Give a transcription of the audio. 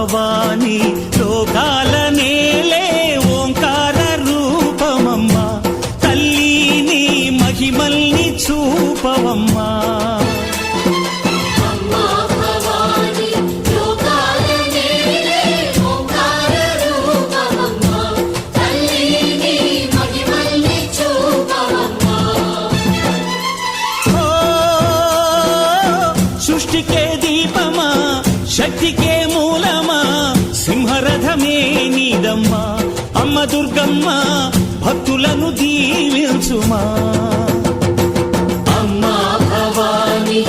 భవాని లోకాల నేలే ఓంకార రూపమమ్మా తల్లి నీ మహిమల్ని చూపవమ్మా సృష్టికే దీపమా శక్తికే మూలమా సింహరథమే నీదమ్మా అమ్మ దుర్గమ్మ భక్తులను దీవించుమా అమ్మా భవాని